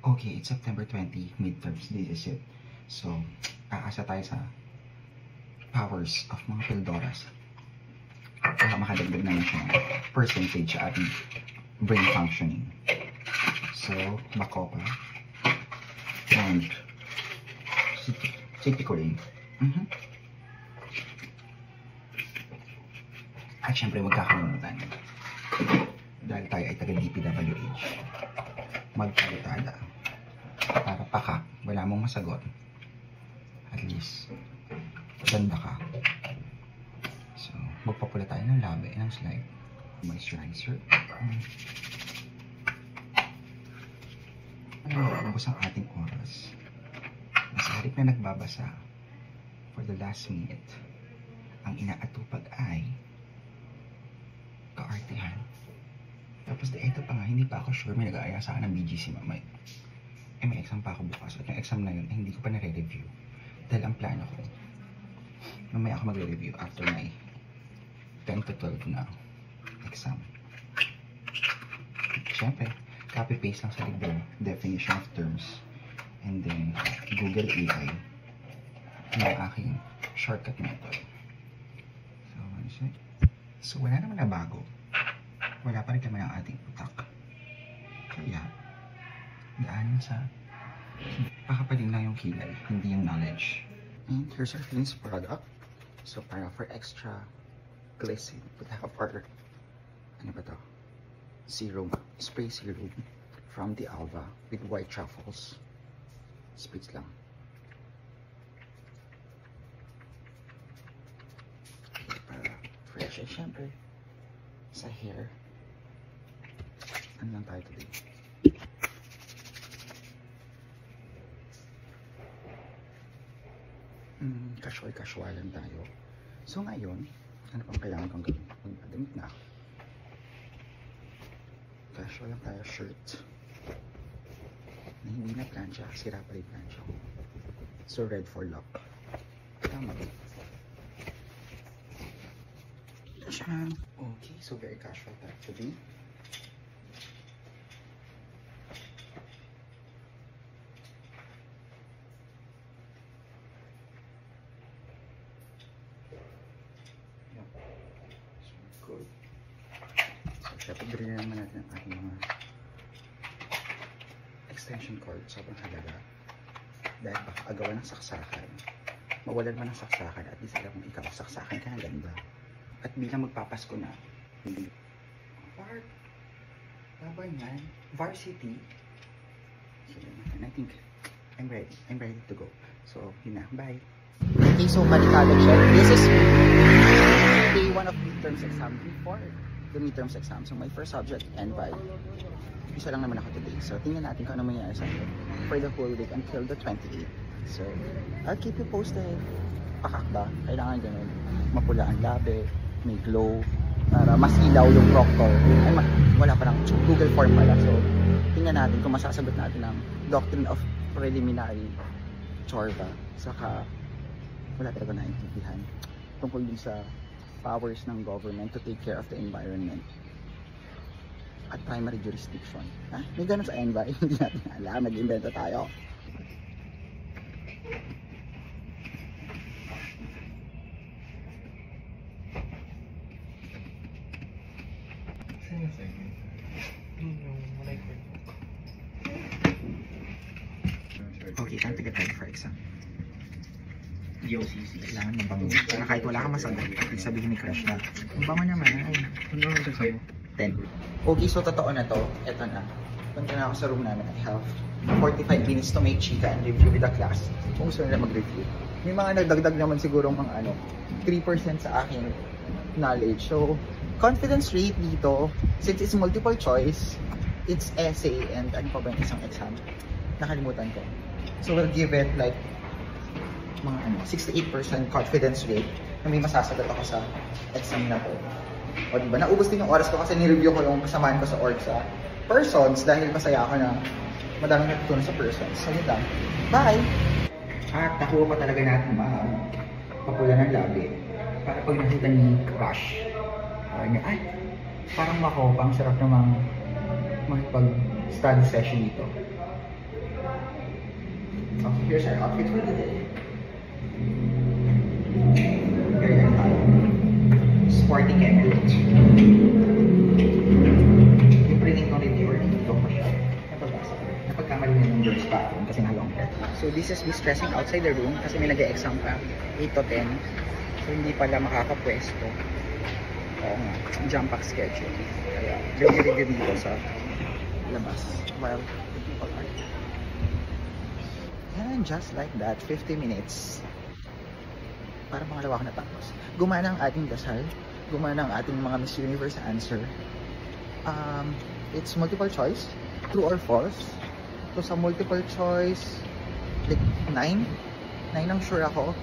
Okay, it's September 20, midterms. This is it. So, aasa tayo sa powers of mga pildoras. Baka makadagdag naman siya ng percentage sa ating brain functioning. So, Bacopa and Citicoline. At syempre, magkakalimutan. Dahil tayo ay taga-DPWH. Magpalitada. Para pakak, wala mong masagot. At least, ganda ka. So, magpapula tayo ng labi, ng slide. Moisturizer. Ubus ang ating oras. Mas harip na nagbabasa. For the last minute, ang inaatupag ay kaartihan. Tapos ito pa nga, hindi pa ako sure, may nag-aaya sa akin ng BGC mamay. May exam pa ako bukas. At yung exam na yun, hindi ko pa nare-review. Dahil ang plano ko, mamaya ako magre-review after my 10 to 12 na exam. Siyempre, copy-paste lang sa libro, definition of terms, and then Google AI yung aking shortcut method. So, one sec. So, wala naman na bago. Wala pa rin kami ng ating utak. Kaya, daanin sa pakapaling lang yung kilay, hindi yung knowledge. And here's our finished product. So, para for extra glisten, we have our, ano ba to? Serum, spray serum from the Alva with white truffles. Spritz lang. Para fresh. Siyempre, sa hair, ano lang tayo today? Casual lang tayo. So ngayon, ano pang kailangan kong gawin? Magdamit na ako. Casual lang tayo, shirt. Na hindi na plancha, sira pa rin plancha. So red for luck. Tama ba? Okay, so very casual tayo today. Good. So, syempre, bilhin naman natin ang ating mga extension cord. Sobrang halaga. Dahil baka agawan ng saksakan. Mawalan man ng saksakan at least alam kung ikaw, saksakan ka ng ganda. At bilang magpapasko na, hindi. Part. Laban yan. Varsity. So, and I think, I'm ready to go. So, yun na. Bye. Okay, so Malikado check. This is day 1 of midterms exam before the midterms exam. So my first subject, NVI. Isa lang naman ako today. So tingnan natin kung ano mangyayari sa akin for the whole week until the 28th. So I'll keep you posted. Pakak ba? Kailangan ganun. Mapula ang labi, may glow, para mas ilaw yung proctor. Ay, wala parang Google form pala. So tingnan natin kung masasagot natin ang Doctrine of Preliminary Chorba. Saka wala talaga naintindihan tungkol din sa powers ng government to take care of the environment at primary jurisdiction. Ha? May ganun sa NVI, hindi natin alam, nag-invento tayo. Okay, time to get ready for exam. DOCC. Kailangan mabango. Para kahit wala kang masagot, sabihin ni crush na, mabango naman. Ay, ano ang sasabi mo? 10. Okay, so totoo na to. Eto na. Punta na ako sa room namin. I have 45 minutes to make chika and review with the class. Kung gusto nila mag-review. May mga nagdagdag naman siguro mga 3% sa aking knowledge. So, confidence rate dito, since it's multiple choice, it's essay and ano pa ba yung isang exam? Nakalimutan ko. So, we'll give it like mga 68% confidence rate na may masasagot ako sa exam na to. O diba, naubos din yung oras ko kasi nireview ko yung kasamaan ko sa org sa persons dahil masaya ako na madaming natutunan sa persons. So yun lang. Bye! At nakuha pa talaga natin papula ng labi para pag nakita ni crush, ay, parang makopang sarap namang makipag-study session dito. Here's our outfit for the day. Very ano tayo. Sporty Kemble. Yung printing ko rin or hindi ko pa siya. Napagkamali na yung girls bathroom kasi na long hair. So this is me stressing outside the room kasi may nag-exam pa. 8 to 10. So hindi pala makakapwesto. Oo nga. Jump pack schedule. Kaya review dito sa labas. While the people are. And just like that, 50 minutes. Para pangalawa ko natapos. Gumana ang ating dasal. Gumana ang ating mga Miss Universe answer. It's multiple choice. True or false. So sa multiple choice, like 9. 9 ang sure ako.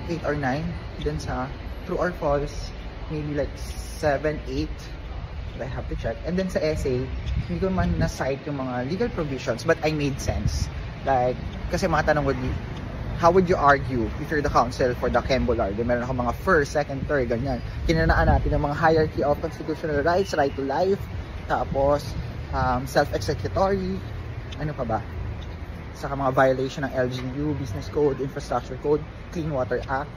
8 or 9. Then sa true or false, maybe like 7, 8. But I have to check. And then sa essay, hindi ko man na-cite yung mga legal provisions, but I made sense. Like, kasi mga tanong would be, how would you argue if you're the counsel for the Kembular? Meron ako mga first, second, third, ganyan. Kinanaan natin ang mga hierarchy of constitutional rights, right to life, tapos self-executory, ano pa ba? Saka mga violation ng LGU, Business Code, Infrastructure Code, Clean Water Act,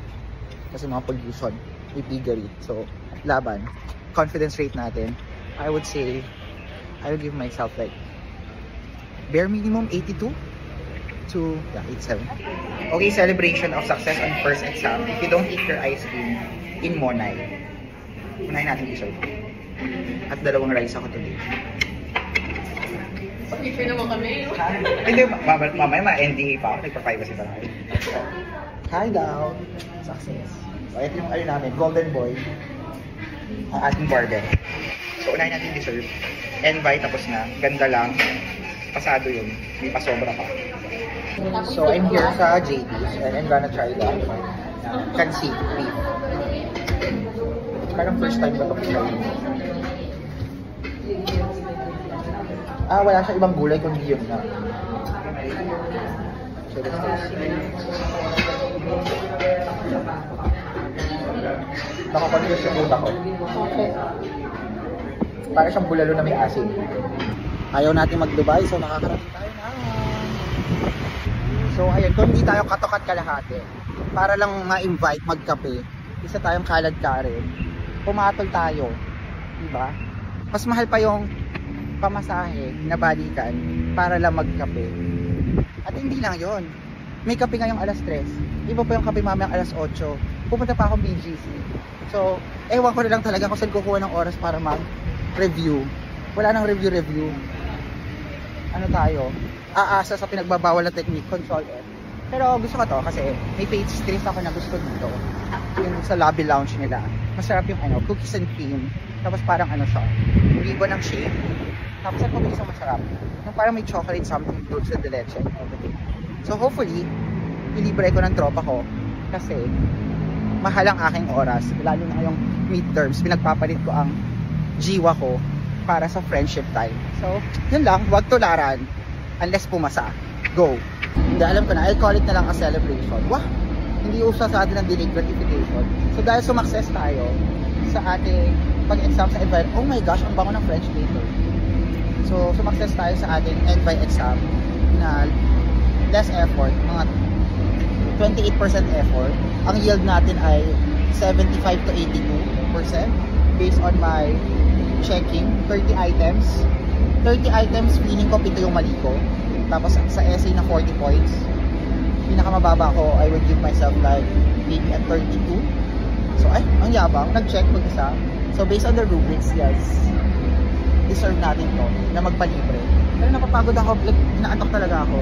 kasi mga pollution, piggery. So, laban. Confidence rate natin, I would say, I would give myself like bare minimum 82 to 87. Okay, celebration of success on first exam. If you don't eat your ice cream in Monay, unahin natin dessert. At dalawang rice ako today. Picture naman kami. Hindi, mamaya ma-NDA pa ako. Nagpa-privacy pa tayo. Hi daw. Success. So, ito yung ano namin, Golden Boy. Ang ating barbell. So, unahin natin dessert. Envy, tapos na. Ganda lang. Pasado yun. May pasobra pa. So, I'm here sa JD's and I'm gonna try the Kansi beef. Parang first time ko ito try. Wala siya ibang gulay kundi yun na. So, let's taste. Nakakonfuse yung utak ko. Okay. Parang siyang bulalo na may asin. Ayaw natin mag-Dubai, so nakakarating tayo na. So, ayun, kung hindi tayo katokat kalahati, para lang ma-invite magkape, isa tayong kalad ka rin, pumatol tayo. Diba? Mas mahal pa yung pamasahe na balikan para lang magkape. At hindi lang yon. May kape ngayong alas 3. Iba pa yung kape mamayang alas 8. Pupunta pa akong BGC. So, ewan ko na lang talaga kung saan kukuha ng oras para mag-review. Wala nang review. Ano tayo? Aasa sa pinagbabawal na technique, Control F. Pero gusto ko to kasi may page stress ako na gusto dito. Yung sa lobby lounge nila. Masarap yung ano, cookies and cream. Tapos parang ano siya, ribbon ng shape. Tapos ang pag isang masarap. Yung parang may chocolate something, dulce de leche and everything. So hopefully, ilibre ko ng tropa ko. Kasi mahal ang aking oras. Lalo na ngayong midterms, pinagpapalit ko ang jiwa ko para sa friendship time. So, yun lang, huwag tularan. Unless pumasa. Go! Hindi, alam ko na, I call it na lang a celebration. Wah! Hindi usa sa atin ang delayed gratification. So, dahil sumakses tayo sa ating pag-exam sa Envy, oh my gosh, ang bango ng French paper. So, sumakses tayo sa ating Envy exam na less effort, mga 28% effort. Ang yield natin ay 75 to 82% based on my checking. 30 items. 30 items, feeling ko 7 yung mali ko. Tapos sa essay na 40 points, pinakamababa ko, I would give myself like maybe at 32. So ay, ang yabang, nag-check mag-isa. So based on the rubrics, yes, deserve natin to na magpalibre. Pero napapagod ako, like, inaantok talaga ako.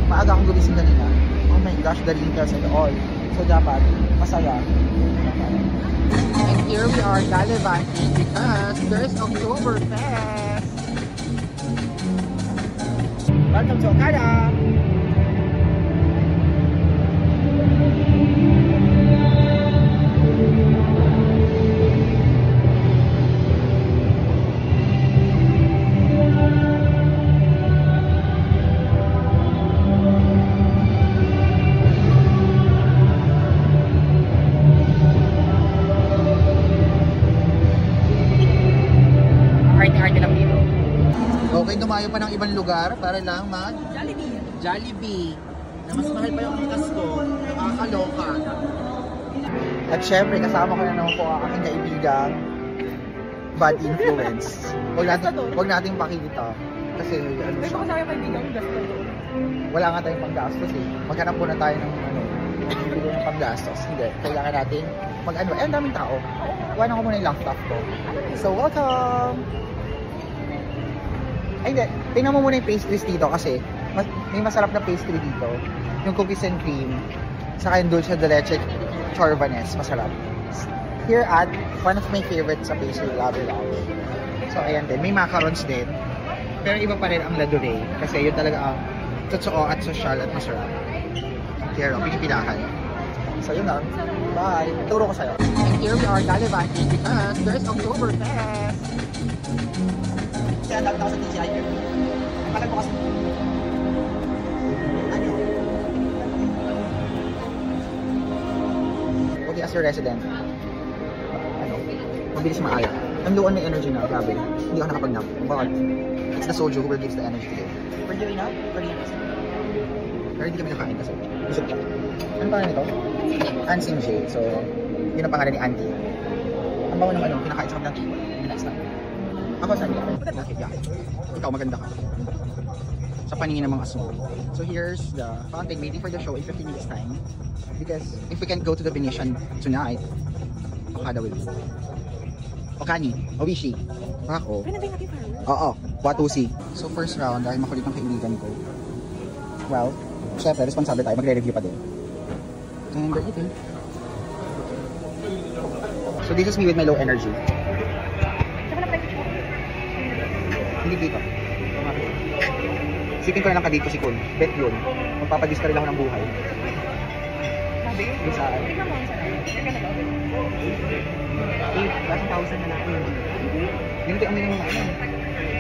Maaga akong gumising kanina. Oh my gosh, the wrinkles and all. So dapat, masaya. And here we are gallivanting because there's Oktoberfest. Welcome to Okada! Okay, dumayo pa ng ibang lugar para lang mag Jollibee. na mas mahal pa yung angkas ko. Nakakaloka. At syempre, kasama ko na naman po ang aking kaibigang bad influence. Huwag nating pakita. Kasi ano May siya. baka sa'yo kaibigan yung gasto doon. Wala nga tayong panggastos eh. Maghanap muna tayo ng bibili ng panggastos. Hindi. Kailangan natin mag-ano. Eh, ang daming tao. Kuhanan ko muna yung laptop ko. So, welcome! Ay, hindi. Tingnan mo muna yung pastries dito kasi may masarap na pastry dito. Yung cookies and cream. Saka yung dulce de leche chorbanes. Masarap. Here at one of my favorites sa pastry, Lave Lave. So, ayan din. May macarons din. Pero iba pa rin ang ladure. Kasi yun talaga ang totoo at social at masarap. Here, pipilahan. So, yun lang. Bye. Turo ko sa'yo. And here we are, Galivanting because there's Oktoberfest. Kaya dapat ako sa TGI here. Ang palag ko kasi. Ano? Okay, as your resident, ano, mabilis maaya. I'm low on my energy na, grabe. Hindi ako nakapag-nap. But, it's the soju who will give the energy today. For you enough? For you enough? Pero hindi kami nakain kasi. Busog ka. Ano pangalan nito? Ansing J. So, yun ang pangalan ni Auntie. Ang bawa ng ano, kinakain sa kabilang table. Next time. Ako saan yan? Okay, yeah. Ikaw, maganda ka. Sa paningin ng mga aswang. So here's the fountain waiting for the show in 15 minutes time. Because if we can't go to the Venetian tonight, Okada will be. Okani, Owishi, ako. Oo, Watusi. So first round, dahil makulit ang kaibigan ko. Well, syempre, responsable tayo. Magre-review pa din. And they're eating. So this is me with my low energy. Hindi dito. Sipin ko na lang ka dito si Kun. Bet yun. Magpapadiskaril ako ng buhay. Sabi? Yung saan? Tignan mo ang saan. Teka na ba? 8,000 na lang yun. Yun ito ang minimum na ano.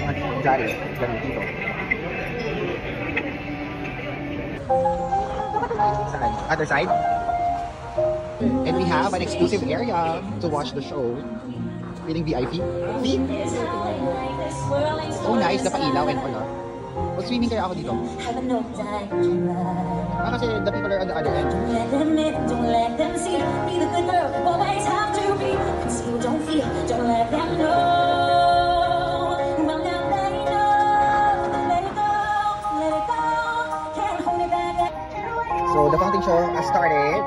Mga jari. Ganun dito. Saan? Other side? And we have an exclusive area to watch the show. Feeling VIP. See? Oh nice, napailaw and all. Mag-swimming kaya ako dito. Kasi the people are on the other end. Don't let them see. Be the good girl. Always have to be. Conceal, don't feel. Don't let them know. Well, now let it go. Let it go. Let it go. Can't hold it back. So the fountain show has started.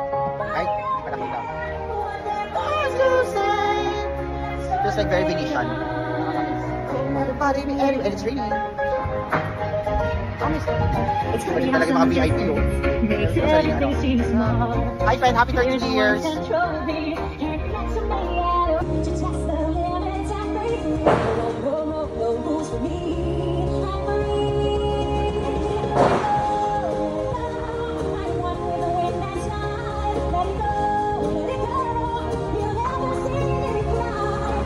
Ay, pala kita. Just like very Venetian. And it's raining. It's talaga yung mga VIP yun. Makes everything seem small. Hi friend, happy 30 years! Control me. Can't let somebody out to test the limits I break. No rules for me. I'm free. I'm one with the wind that's high. Let it go, let it go. You'll never see me cry.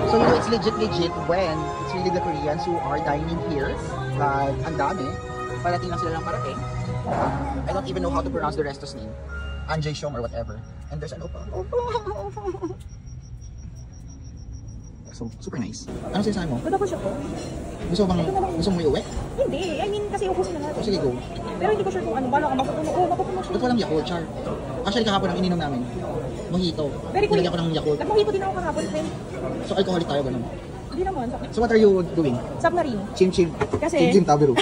So you know, it's legit when it's really the Koreans who are dining here. Ang dami. Parating lang sila ng parating. I don't even know how to pronounce the rest of his name. Anjay Shong or whatever. And there's an opa. So, super nice. Ano sinasabi mo? Ba't ako siya ko? Gusto mo iuwi? Hindi. I mean, kasi ubusin na natin. O sige, go. Pero hindi ko sure kung ano. Bala ka mapupuno. Oo, mapupuno siya. Ba't walang Yakult, Char? Actually, kahapon ang ininom namin. Mojito. Nilagyan ko ng Yakult. Nagmojito din ako kahapon. So, alcoholic tayo, ganun. Hindi naman. So, what are you doing? Submarine. Chim-chim. Kasi... Chim-chim, tabiru.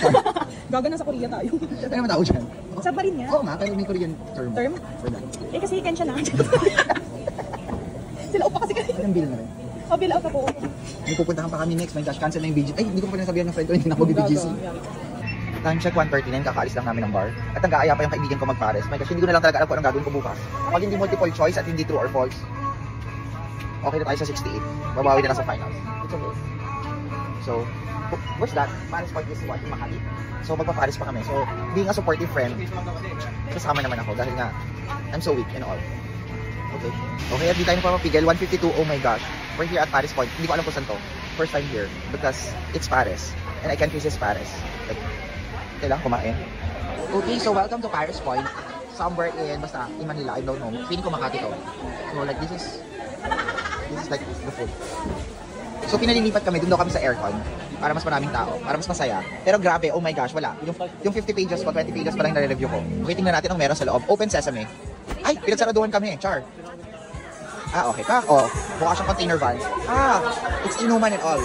Gagana sa Korea tayo. Ano naman tao dyan? Submarine nga. Oo nga, pero may Korean term. Term? For that. Eh kasi Ken siya na. Sila upa kasi kayo. Anong bill na rin? O, bill out ako. May pupuntahan pa kami next. My gosh, cancel na yung BGC. Ay, hindi ko pa rin nasabihan ng friend ko. Hindi na ako BGC. Time check 1:39, kakaalis lang namin ng bar. At nag-aaya pa yung kaibigan ko mag-Paris. My gosh, hindi ko na lang talaga alam kung anong gagawin ko bukas. Pag hindi multiple choice at hindi true or false, okay na tayo sa 68. Babawi na lang sa finals. It's okay. So, where's that? Paris Point is what? In Makati. So, magpa-Paris pa kami. So, being a supportive friend, kasama naman ako dahil nga, I'm so weak and all. Okay. Okay, at di tayo mapapigil. 152, oh my gosh. We're here at Paris Point. Hindi ko alam kung saan to. First time here. Because it's Paris. And I can't resist Paris. Like, kailangan kumain. Okay, so welcome to Paris Point. somewhere in, basta in Manila, I don't know. Feeling ko Makati to. So like this is like the food. So pinalilipat kami, dun daw kami sa aircon para mas maraming tao, para mas masaya. Pero grabe, oh my gosh, wala. Yung 50 pages ko, 20 pages pa lang nare-review ko. Okay, tingnan natin ang meron sa loob. Open sesame. Ay, pinagsaraduhan kami, char. Ah, okay pa. Oh, mukha siyang container van. Ah, it's inuman and all.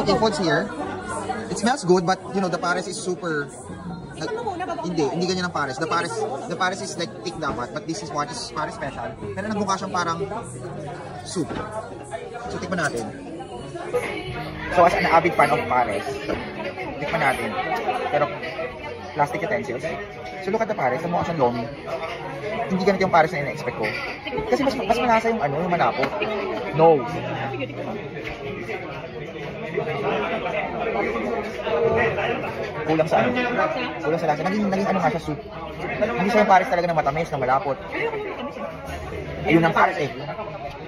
Okay, food's here. It smells good, but you know, the pares is super... Hindi ganyan ang pares. The pares is like thick dapat, but this is what is pares special. Pero nagmukha siyang parang soup. So, tikman natin. So, as an avid fan of pares, tikman natin. Pero, plastic utensils. So, look at the pares. Mukha siyang lomi. Hindi ganito yung pares na ina-expect ko. Kasi mas malasa yung ano, yung malapot. No. Kulang sa ano. Kulang sa lasa. Naging ano nga siya, soup. Hindi siya yung pares talaga ng matamis, ng malapot. Ayun ang pares eh.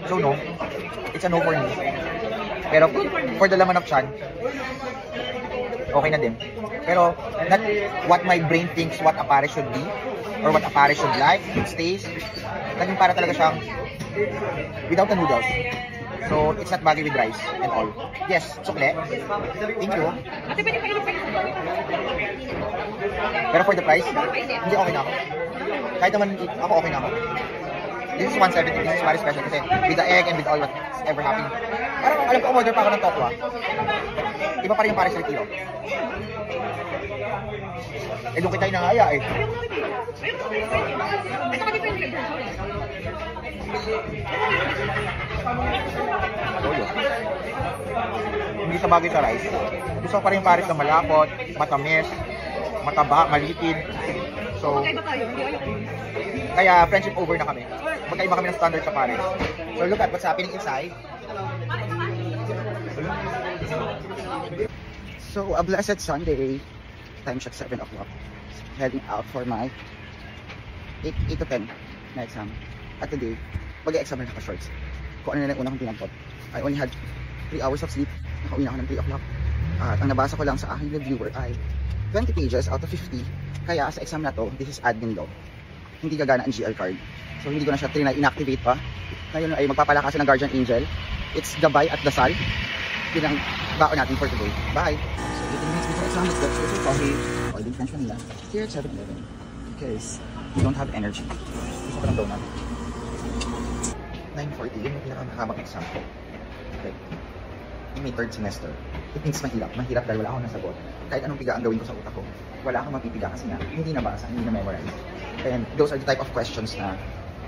So no, it's a no for me. Pero for the laman of chan, okay na din. Pero not what my brain thinks what a pares should be or what a pares should like, its taste. Naging para talaga siyang without the noodles. So it's not bagay with rice and all. Yes, sukle. Thank you. Pero for the price, hindi okay na ako. Kahit naman ako okay na ako. This is 170. This is very special kasi with the egg and with all what's ever happening. Parang alam ko, order pa ako ng tokwa. Iba pa rin yung pares sa kilo. Eh, doon kita inangaya eh. Hindi sa bagay sa rice. Gusto ko pa rin yung pares na malapot, matamis, mataba, malitid. So, kaya friendship over na kami. Magkaiba kami ng standard sa pares. So look at what's happening inside. So a blessed Sunday. Time check 7 o'clock. Heading out for my 8 to 10 na exam. At today, mag-exam na naka-shorts. Kung ano na lang unang pinagpot. I only had 3 hours of sleep. Nakauwi na ako ng 3 o'clock. At ang nabasa ko lang sa aking reviewer ay 20 pages out of 50. Kaya sa exam na to, this is admin law. Hindi gagana ang GL card. So hindi ko na siya inactivate pa. Ngayon ay magpapalakas ng Guardian Angel. It's gabay at dasal. Yun ang baon natin for today. Bye! So 18 minutes before exam, let's go to coffee. Or din French vanilla. Here at 7-Eleven. Because we don't have energy. Gusto ko ng donut. 9:40, yun yung pinakamahabang exam ko. Okay. May 3rd semester. It means mahirap. Mahirap dahil wala akong nasagot. Kahit anong piga ang gawin ko sa utak ko, wala akong mapipiga kasi nga, hindi nabasa, hindi na-memorize. And those are the type of questions na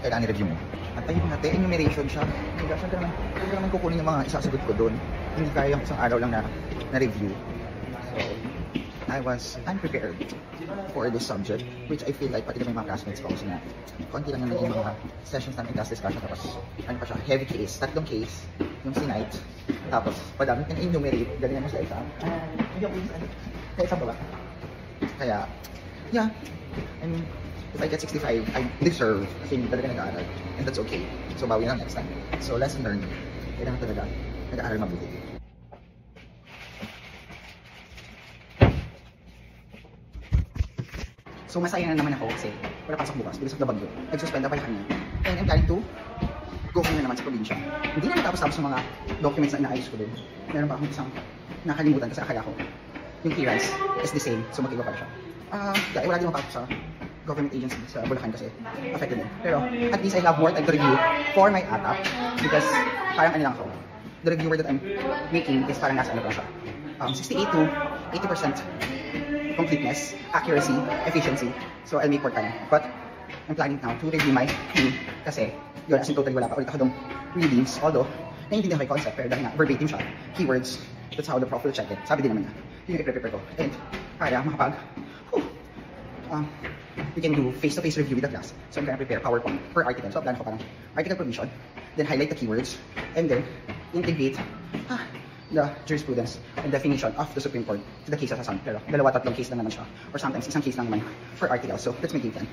kailangan i-review mo. At ayun natin, enumeration siya. Siyempre naman kukunin yung mga isasagot ko doon. Hindi kaya yung isang araw lang na review. So, I was unprepared for this subject, which I feel like pati na may mga classmates ko kasi nga, konti lang yung naging mga sessions namin class discussion. Tapos, ano pa siya, heavy case, 3 case, yung C-night. Tapos, padamit yung enumerate, galingan mo sa exam. Hindi ako yung sa exam ba ba? Kaya, yeah, I mean, if I get 65, I deserve kasi hindi talaga nag-aaral. And that's okay. So, bawi na next time. So, lesson learned. Kailangan talaga nag-aaral mabuti. So, masaya na naman ako kasi wala pasok bukas because of the bagyo. Nag-suspend na pa yung kanya. And I'm planning to go na naman sa probinsya. Hindi na natapos-tapos yung mga documents na inaayos ko din. Meron pa akong isang nakalimutan kasi akala ko yung clearance is the same. So, mag-iba pa siya. Wala din mapasok sa government agency sa Bulacan kasi affected din. Pero at least I have more time to review for my ATAP because parang ano lang ako. The reviewer that I'm making is parang nasa ano pa siya. 68 to 80% completeness, accuracy, efficiency. So I'll make more time. But I'm planning now to review my theme kasi yun as in totally wala pa ulit ako dong readings. Although, naiintindihan ko yung concept pero dahil nga verbatim siya, keywords, that's how the prof will check it. Sabi din naman niya. Yun yung i-prepare ko. And para makapag we can do face-to-face review with the class. So I'm gonna prepare PowerPoint per article. So plan ko parang article provision, then highlight the keywords, and then integrate the jurisprudence and definition of the Supreme Court to the case sa San. Pero 2-3 case lang naman siya. Or sometimes isang case lang naman per article. So let's make it plan.